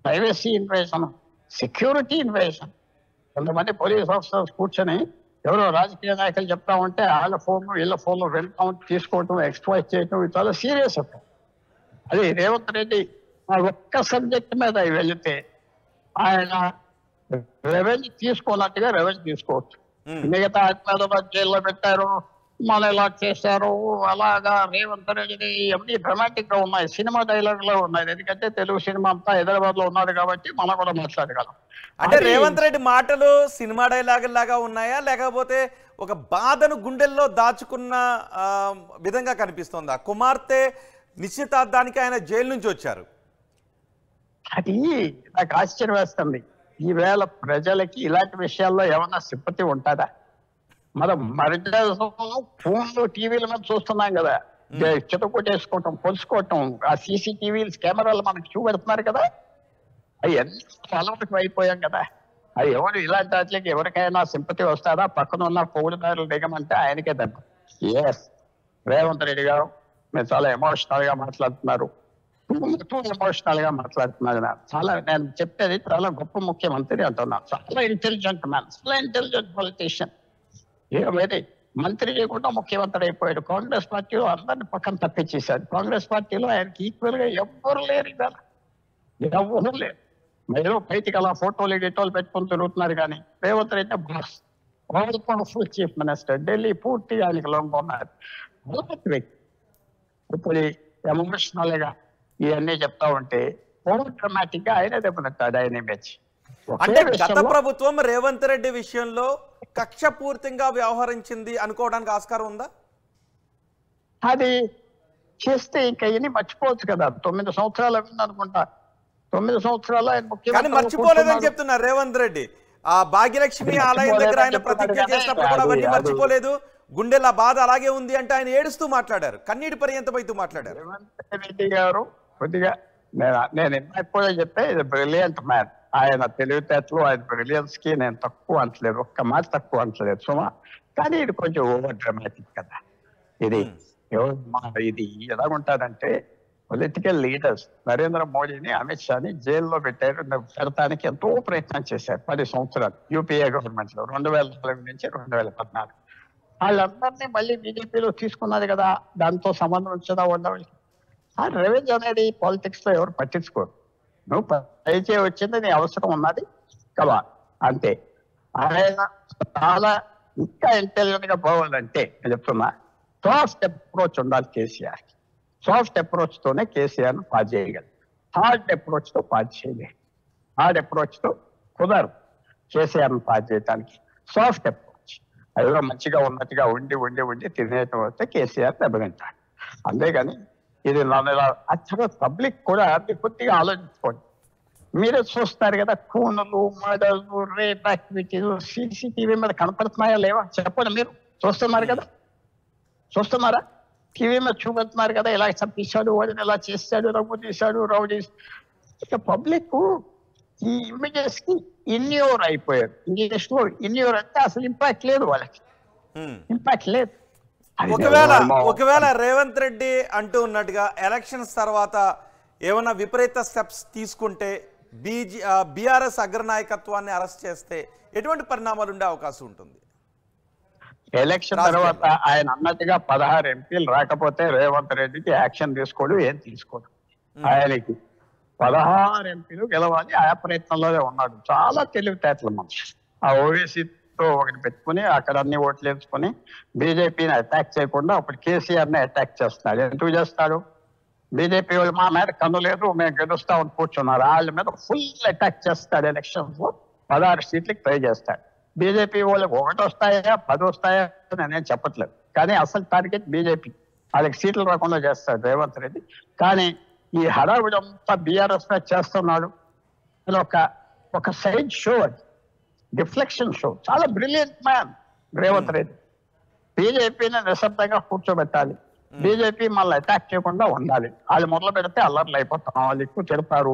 Privacy invasion, security invasion. కొంతమంది పోలీస్ ఆఫీసర్స్ కూర్చొని ఎవరో రాజకీయ నాయకులు చెప్తా ఉంటే వాళ్ళ ఫోన్లు వీళ్ళ ఫోన్లు వెళ్ళటం, తీసుకోవటం, ఎక్స్ప్లాయిట్ చేయటం ఇది చాలా సీరియస్ అవుతాం. అది రేవంత్ రెడ్డి ఒక్క సబ్జెక్ట్ మీద వెళితే ఆయన రెవెన్యూ తీసుకోనట్టుగా రెవెన్యూ తీసుకోవచ్చు. మిగతా హైదరాబాద్ జైల్లో పెట్టారు, మన ఇలా చేశారు, అలాగా రేవంత్ రెడ్డి అన్ని డ్రామాటిక్ గా ఉన్నాయి. సినిమా డైలాగ్ లో ఉన్నాయి. ఎందుకంటే తెలుగు సినిమా అంతా హైదరాబాద్ లో ఉన్నాడు కాబట్టి మనం కూడా మాట్లాడగలం. అంటే రేవంత్ రెడ్డి మాటలు సినిమా డైలాగ్ లాగా ఉన్నాయా, లేకపోతే ఒక బాధను గుండెల్లో దాచుకున్న విధంగా కనిపిస్తుందా? కుమార్తె నిశ్చితార్థానికి ఆయన జైలు నుంచి వచ్చారు. అది నాకు ఆశ్చర్యం వేస్తుంది. ఈవేళ ప్రజలకి ఇలాంటి విషయాల్లో ఏమన్నా సింపతి ఉంటుందా? మనం ఫోన్లు టీవీల మీద చూస్తున్నాం కదా, చితకొట్టేసుకోవటం, పొలుసుకోవటం. ఆ సీసీటీవీలు కెమెరాలు మనకు చూపెడుతున్నారు కదా. అవి ఎంత అలవాటు అయిపోయాం కదా. అది ఎవరు ఇలాంటి వాటికి ఎవరికైనా సింపతి వస్తుందా? పక్కన ఉన్న పౌరుదారులు దిగమంటే ఆయనకే దెబ్బ. ఎస్, రేవంత్ రెడ్డి గారు మీరు చాలా ఎమోషనల్ గా మాట్లాడుతున్నారు. ఎమోషనల్ గా మాట్లాడుతున్నారు. నేను చెప్పేది చాలా గొప్ప ముఖ్యమంత్రి అంటున్నాను. చాలా ఇంటెలిజెంట్ మ్యాన్, చాలా ఇంటెలిజెంట్ పొలిటీషియన్. ఏమైతే మంత్రి కూడా ముఖ్యమంత్రి అయిపోయాడు. కాంగ్రెస్ పార్టీలో అందరిని పక్కన తప్పించేశాడు. కాంగ్రెస్ పార్టీలో ఆయనకి ఈక్వల్ గా ఎవ్వరు లేరు. ఇవాళ ఎవరు లేరు. మీరు బయటికి అలా ఫోటోలు గిటోలు పెట్టుకొని తిరుగుతున్నారు కానీ Revanth Reddy boss, powerful chief minister. Delhi పూర్తిగా ఆయనకి లొంగున్నారు. వ్యక్తి ఇప్పుడు ఎమోషనల్ గా ఇవన్నీ చెప్తా ఉంటే ఓవర్ డ్రామాటిక్ గా ఆయనే దెబ్బతింటాడు. ఆయన ఇమేజ్. అంటే గత ప్రభుత్వం రేవంత్ రెడ్డి విషయంలో కక్ష పూర్తిగా వ్యవహరించింది అనుకోవడానికి ఆస్కారం ఉందా? అది చేస్తే ఇంకా ఇవన్నీ మర్చిపోవచ్చు కదా. 9 సంవత్సరాలు అయింది అనుకుంటా. 9 సంవత్సరాలు ఆయన ముఖ్యమంత్రి మర్చిపోలేదని చెప్తున్నారు రేవంత్ రెడ్డి. ఆ భాగ్యలక్ష్మి ఆలయం దగ్గర ఆయన ప్రతిజ్ఞ చేసినప్పుడు కూడా అవన్నీ మర్చిపోలేదు. గుండెల బాధ అలాగే ఉంది అంటే ఆయన ఏడుస్తూ మాట్లాడారు, కన్నీటి పర్యంతమైతూ మాట్లాడారు. రేవంత్ రెడ్డి గారు కొద్దిగా నేను ఎప్పుడో చెప్తే ఇది బ్రిలియంట్ మ్యాన్. ఆయన తెలివితేటలు, ఆయన బ్రిలియన్స్ కి నేను తక్కువ అంటలేదు, ఒక్క మాట తక్కువ అంటలేదు సుమా. కానీ ఇది కొంచెం ఓవర్ డ్రామాటిక్ కదా. ఇది ఇది ఎలాగుంటుందంటే పొలిటికల్ లీడర్స్ నరేంద్ర మోడీని, అమిత్ షాని జైల్లో పెడతానికి ఎంతో ప్రయత్నం చేశారు 10 సంవత్సరాలు యూపీఏ గవర్నమెంట్ లో 2004 నుంచి 2014. వాళ్ళందరినీ మళ్ళీ బీజేపీలో తీసుకున్నది కదా. దాంతో సంబంధం ఉంచదా ఉండవు. ఆ రెవెన్యూ అనేది పాలిటిక్స్ లో ఎవరు పట్టించుకోరు. నువ్వు పైచే వచ్చింది నీ అవసరం ఉన్నది కదా, అంతే. ఆయన చాలా ఇంకా ఇంటెలిజెంట్ గా పోవాలంటే నేను చెప్తున్నా, సాఫ్ట్ అప్రోచ్ ఉండాలి కేసీఆర్. సాఫ్ట్ అప్రోచ్ తోనే కేసీఆర్ ను పాస్ చేయగలరు. హార్డ్ అప్రోచ్ తో పాస్ చేయలేదు. హార్డ్ అప్రోచ్ తో కుదరదు కేసీఆర్ ను పాస్ చేయడానికి. సాఫ్ట్ అప్రోచ్ అదిలో మంచిగా ఉన్నట్టుగా ఉండి తినేయటం వస్తే కేసీఆర్ దెబ్బతింటాడు. అంతేగాని ఇది అచ్చగా పబ్లిక్ కూడా కొద్దిగా ఆలోచించుకోండి. మీరే చూస్తారు కదా, కూనులు, మర్డర్లు, రేప్ యాక్టివిటీలు సీసీటీవీ మీద కనపడుతున్నాయా లేవా చెప్పండి. మీరు చూస్తున్నారు కదా, చూస్తున్నారా? టీవీ మీద చూపెడుతున్నారు కదా, ఇలా చంపించాడు, వాడిని ఇలా చేశాడు, రవ్వు తీశాడు, రౌడీస్. ఇక పబ్లిక్ ఈ ఇమేజెస్ కి ఇన్యూర్ అయిపోయారు. ఇంగ్లీష్ లో ఇన్యూర్ అంటే అసలు ఇంపాక్ట్ లేదు వాళ్ళకి, ఇంపాక్ట్ లేదు. ఒకవేళ రేవంత్ రెడ్డి అంటూ ఉన్నట్టుగా ఎలక్షన్స్ తర్వాత ఏమైనా విపరీత స్టెప్స్ తీసుకుంటే బీఆర్ఎస్ అగ్రనాయకత్వాన్ని అరెస్ట్ చేస్తే ఎటువంటి పరిణామాలు ఉండే అవకాశం ఉంటుంది? ఎలక్షన్ తర్వాత ఆయన అన్నట్టుగా 16 ఎంపీలు రాకపోతే రేవంత్ రెడ్డికి యాక్షన్ తీసుకోడు, ఏం తీసుకోడు. ఆయనకి 16 ఎంపీలు గెలవాలి, ఆ ప్రయత్నంలోనే ఉన్నాడు. చాలా తెలివితేటలు మనిషి. ఆ ఓవైసీతో ఒకటి పెట్టుకుని అక్కడ అన్ని ఓట్లు వేసుకుని బీజేపీని అటాక్ చేయకుండా అప్పుడు కేసీఆర్ని అటాక్ చేస్తున్నాడు. ఎందుకు చేస్తాడు? బీజేపీ వాళ్ళు మా మీద కన్ను లేదు, మేము గెలుస్తామని కూర్చున్నారు. వాళ్ళ మీద ఫుల్ అటాక్ చేస్తాడు. ఎలక్షన్స్ లో 16 సీట్లకి ట్రై చేస్తాడు. బీజేపీ వాళ్ళకి 1 వస్తాయా 10 వస్తాయా నేనేం చెప్పట్లేదు, కానీ అసలు టార్గెట్ బీజేపీ. వాళ్ళకి సీట్లు రాకుండా చేస్తాడు రేవంత్ రెడ్డి. కానీ ఈ హడావుడి అంతా బీఆర్ఎస్ చేస్తున్నాడు. ఒక సైడ్ షో, అది డిఫ్లెక్షన్ షో. చాలా బ్రిలియంట్ మ్యాన్ రేవంత్ రెడ్డి. బీజేపీని నిశ్శబ్దంగా కూర్చోబెట్టాలి, బీజేపీ మళ్ళీ అటాక్ చేయకుండా ఉండాలి. వాళ్ళు మొదలు పెడితే అల్లర్లు అయిపోతాం, వాళ్ళు ఎక్కువ చెడతారు.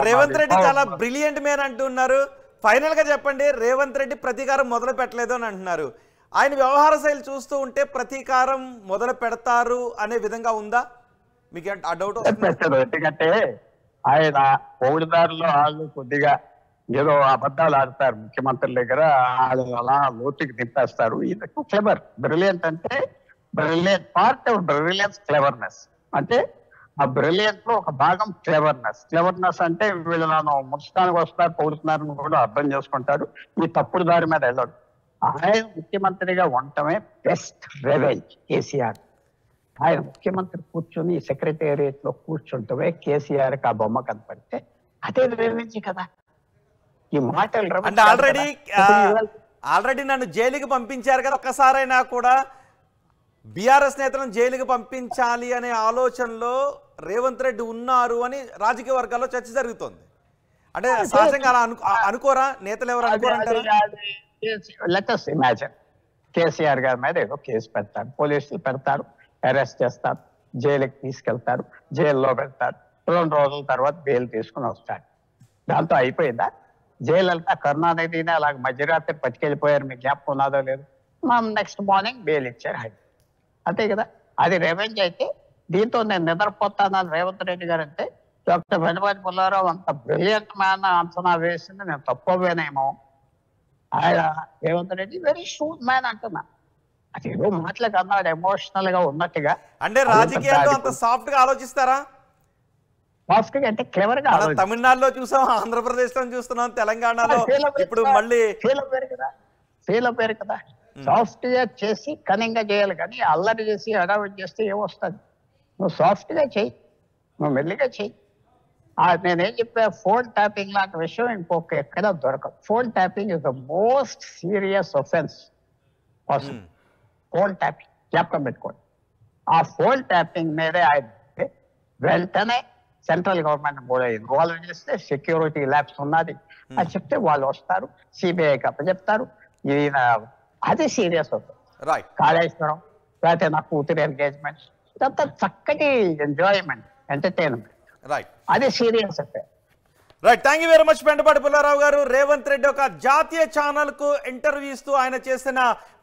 రేవంత్ రెడ్డి చాలా బ్రిలియంట్ మ్యాన్ అంటున్నారు. ఫైనల్ గా చెప్పండి, రేవంత్ రెడ్డి ప్రతీకారం మొదలు పెట్టలేదు అని అంటున్నారు. ఆయన వ్యవహార శైలి చూస్తూ ఉంటే ప్రతీకారం మొదలు పెడతారు అనే విధంగా ఉందా? మీకు ఆ డౌట్ పెట్టదు. ఎందుకంటే ఆయన పౌరుదారులో వాళ్ళు కొద్దిగా ఏదో అబద్ధాలు ఆడతారు ముఖ్యమంత్రుల దగ్గర, వాళ్ళు అలా లోతుకి దింపేస్తారు. ఇది క్లెవర్. బ్రిలియంట్ అంటే brilliant part of brilliance cleverness. అంటే ఆ బ్రిలియంట్ లో ఒక భాగం క్లెవర్నెస్. క్లెవర్నెస్ అంటే వీళ్ళు నన్ను ముంచడానికి వస్తారు, పౌరుతున్నారని కూడా అర్థం చేసుకుంటారు. ఈ తప్పుడు దారి మీద వెళ్ళడు. ఆయన ముఖ్యమంత్రిగా ఉండటమే బెస్ట్ రెవెంజ్ కేసీఆర్. ఆయన ముఖ్యమంత్రి కూర్చొని సెక్రటేరియట్ లో కూర్చుంటమే కేసీఆర్ కి ఆ బొమ్మ కనపడితే అదే రెవెంజ్ కదా. ఈ మాటలు అంటే ఆల్రెడీ నన్ను జైలుకి పంపించారు కదా, ఒక్కసారైనా కూడా బీఆర్ఎస్ నేతలను జైలుకి పంపించాలి అనే ఆలోచనలో రేవంత్ రెడ్డి ఉన్నారు అని రాజకీయ వర్గాల్లో చర్చ జరుగుతోంది. అంటే సహజంగా అలా అనుకోరా నేతలు? ఎవరు అనుకోరంటారా? లెటస్ ఇమాజిన్ కేసీఆర్ గారి మీద ఏదో కేసు పెడతారు, పోలీసులు పెడతారు, అరెస్ట్ చేస్తారు, జైలుకి తీసుకెళ్తారు, జైల్లో పెడతారు. 2 రోజుల తర్వాత బెయిల్ తీసుకుని వస్తాడు. దాంతో అయిపోయిందా? జైలంతా కరుణానిధిని అలాగ మధ్యరాత్రి పట్టుకెళ్ళిపోయారు, మీకు జ్ఞాపకం ఉన్నదో లేదు. నెక్స్ట్ మార్నింగ్ బెయిల్ ఇచ్చారు. అంతే కదా. అది రెవెంజ్ అయితే దీంతో నేను నిద్రపోతానని రేవంత్ రెడ్డి గారు అంటే డాక్టర్ వెనుమతి పుల్లారావు అంత బ్రిలియంట్ మ్యాన్ అంచనా వేసింది నేను తప్పవేనేమో. ఆయన Revanth Reddy very shoot man అంటున్నా. అది ఏదో మాటలకు అన్నాడు ఎమోషనల్ గా ఉన్నట్టుగా. అంటే రాజకీయాల్లో అంత సాఫ్ట్ గా ఆలోచిస్తారా? సాఫ్ట్ గా అంటే క్లెవర్ గా. తమిళనాడులో చూసాం, ఆంధ్రప్రదేశ్ లో చూస్తున్నాం, తెలంగాణలో ఇప్పుడు మళ్ళీ ఫెయిల్ అయ్యారు కదా. సాఫ్ట్ గా చేసి కనింగ్ గా చేయాలి, కానీ అల్లరి చేసి హడావిడి చేస్తే ఏమొస్తుంది? నువ్వు సాఫ్ట్ గా చెయ్యి, నువ్వు మెల్లిగా చెయ్యి. నేనేం చెప్పా, ఫోన్ ట్యాపింగ్ లాంటి విషయం ఇంకొక ఎక్కడ దొరకదు. Phone tapping is the most serious offence possible. Phone tapping జ్ఞాపకం పెట్టుకోండి. ఆ ఫోన్ ట్యాపింగ్ మీదే ఆయన వెంటనే సెంట్రల్ గవర్నమెంట్ కూడా ఇన్వాల్వ్ చేస్తే సెక్యూరిటీ ల్యాబ్స్ ఉన్నది అని చెప్తే వాళ్ళు వస్తారు, సిబిఐకి అప్పచెప్తారు. ఈయన అది సీరియస్ అవుతుంది. కాళేశ్వరం లేకపోతే నా కూతురు ఎంగేజ్మెంట్, ఇదంతా చక్కటి ఎంజాయ్మెంట్, ఎంటర్టైన్మెంట్. అది serious affair. Right, thank you very much Pentapati Pullarao గారు. రేవంత్ రెడ్డి ఒక జాతీయ ఛానల్ కు ఇంటర్వ్యూ ఇస్తూ ఆయన చేసిన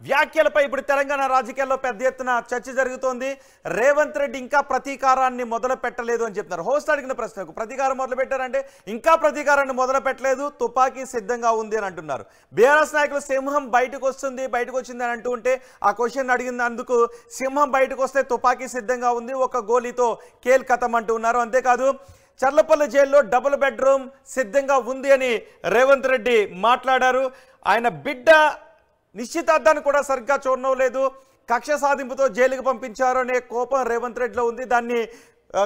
వ్యాఖ్యలపై ఇప్పుడు తెలంగాణ రాజకీయాల్లో పెద్ద ఎత్తున చర్చ జరుగుతోంది. రేవంత్ రెడ్డి ఇంకా ప్రతీకారాన్ని మొదలు పెట్టలేదు అని చెప్తున్నారు. హోస్ట్ అడిగిన ప్రశ్నకు ప్రతీకారం మొదలు పెట్టారంటే ఇంకా ప్రతీకారాన్ని మొదలు పెట్టలేదు, తుపాకీ సిద్ధంగా ఉంది అని అంటున్నారు. బీఆర్ఎస్ నాయకులు సింహం బయటకు వచ్చింది అని అంటూ ఉంటే ఆ క్వశ్చన్ అడిగినందుకు సింహం బయటకు వస్తే తుపాకీ సిద్ధంగా ఉంది, ఒక గోలీతో కేల్ కథం అంటూ ఉన్నారు. అంతేకాదు చర్లపల్లి జైల్లో డబుల్ బెడ్రూమ్ సిద్ధంగా ఉంది అని రేవంత్ రెడ్డి మాట్లాడారు. ఆయన బిడ్డ నిశ్చితార్థాన్ని కూడా సరిగ్గా చూడలేదు, కక్ష సాధింపుతో జైలుకి పంపించారు అనే కోపం రేవంత్ రెడ్డిలో ఉంది. దాన్ని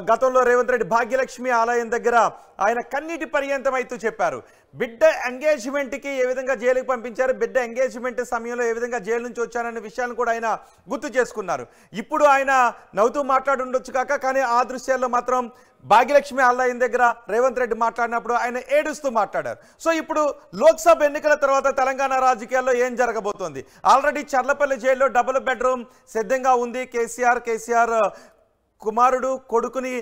గతంలో రేవంత్ రెడ్డి భాగ్యలక్ష్మి ఆలయం దగ్గర ఆయన కన్నీటి పర్యంతం అయితే చెప్పారు. బిడ్డ ఎంగేజ్మెంట్కి ఏ విధంగా జైలుకి పంపించారు, బిడ్డ ఎంగేజ్మెంట్ సమయంలో ఏ విధంగా జైలు నుంచి వచ్చారనే విషయాన్ని కూడా ఆయన గుర్తు చేసుకున్నారు. ఇప్పుడు ఆయన నవ్వుతూ మాట్లాడుండొచ్చు కాక, కానీ ఆ దృశ్యాల్లో మాత్రం భాగ్యలక్ష్మి ఆలయం దగ్గర రేవంత్ రెడ్డి మాట్లాడినప్పుడు ఆయన ఏడుస్తూ మాట్లాడారు. సో ఇప్పుడు లోక్సభ ఎన్నికల తర్వాత తెలంగాణ రాజకీయాల్లో ఏం జరగబోతోంది? ఆల్రెడీ చర్లపల్లి జైల్లో డబుల్ బెడ్రూమ్ సిద్ధంగా ఉంది. కేసీఆర్ కుమారుడు కొడుకుని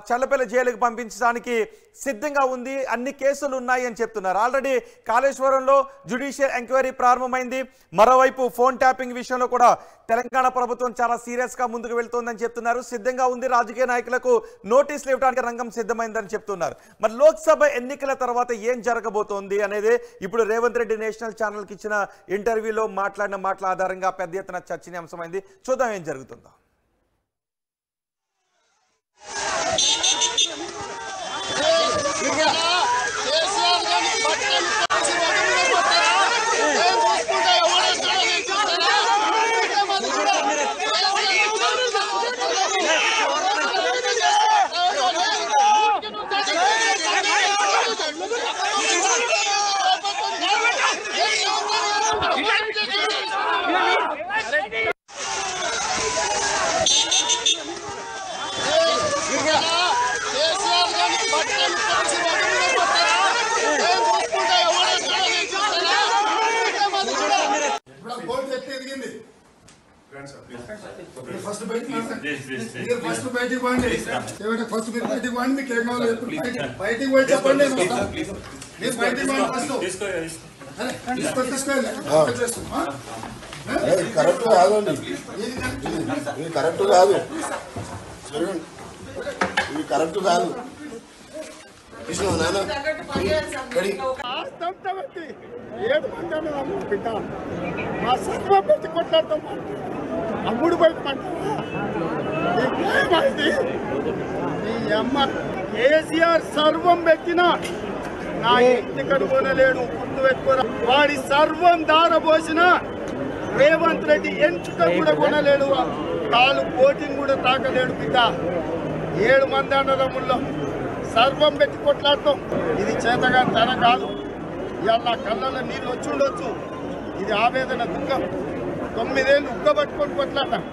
చల్లపల్లి జైలుకు పంపించడానికి సిద్ధంగా ఉంది, అన్ని కేసులు ఉన్నాయి అని చెప్తున్నారు. ఆల్రెడీ కాళేశ్వరంలో జ్యుడిషియల్ ఎంక్వైరీ ప్రారంభమైంది. మరోవైపు ఫోన్ ట్యాపింగ్ విషయంలో కూడా తెలంగాణ ప్రభుత్వం చాలా సీరియస్గా ముందుకు వెళ్తోందని చెప్తున్నారు. సిద్ధంగా ఉంది, రాజకీయ నాయకులకు నోటీసులు ఇవ్వడానికి రంగం సిద్ధమైందని చెప్తున్నారు. మరి లోక్సభ ఎన్నికల తర్వాత ఏం జరగబోతోంది అనేది ఇప్పుడు రేవంత్ రెడ్డి నేషనల్ ఛానల్కి ఇచ్చిన ఇంటర్వ్యూలో మాట్లాడిన మాటల ఆధారంగా పెద్ద ఎత్తున చర్చనీయాంశమైంది. చూద్దాం ఏం జరుగుతుందో. ఫస్ట్ బయటికి పోండి, మీకు ఏం కావాలి బయటికి పోయి చెప్పండి. మీరు బయటికి పోండి, కరెక్ట్ కాదండి, ఇది కరెక్ట్ కాదు, ఇది కరెక్ట్ కాదు. ఏడు మంది బిడ్డ మా సర్వం పెట్టి కొట్లాడతాం, అమ్ముడు బయటమంటావా? ఈ అమ్మ కేసీఆర్ సర్వం పెట్టినా నా ఇంటి కడుగొనలేడు, గుర్తు పెట్టుకోరా. వాడి సర్వం దారబోసిన రేవంత్ రెడ్డి ఎంచుక కూడా కొనలేడు, కాలు కోటింగ్ కూడా తాకలేడు బిడ్డ. 7 మంది అన్నదమ్ముల్లో సర్వం పెట్టి కొట్లాడతాం. ఇది చేతగా తన కాదు. ఇవాళ కళ్ళల్లో నీళ్ళు వచ్చి ఉండొచ్చు, ఇది ఆవేదన దుఃఖం. 9 ఏళ్ళు ఉగ్గబట్టుకొని కొట్లాడతాం.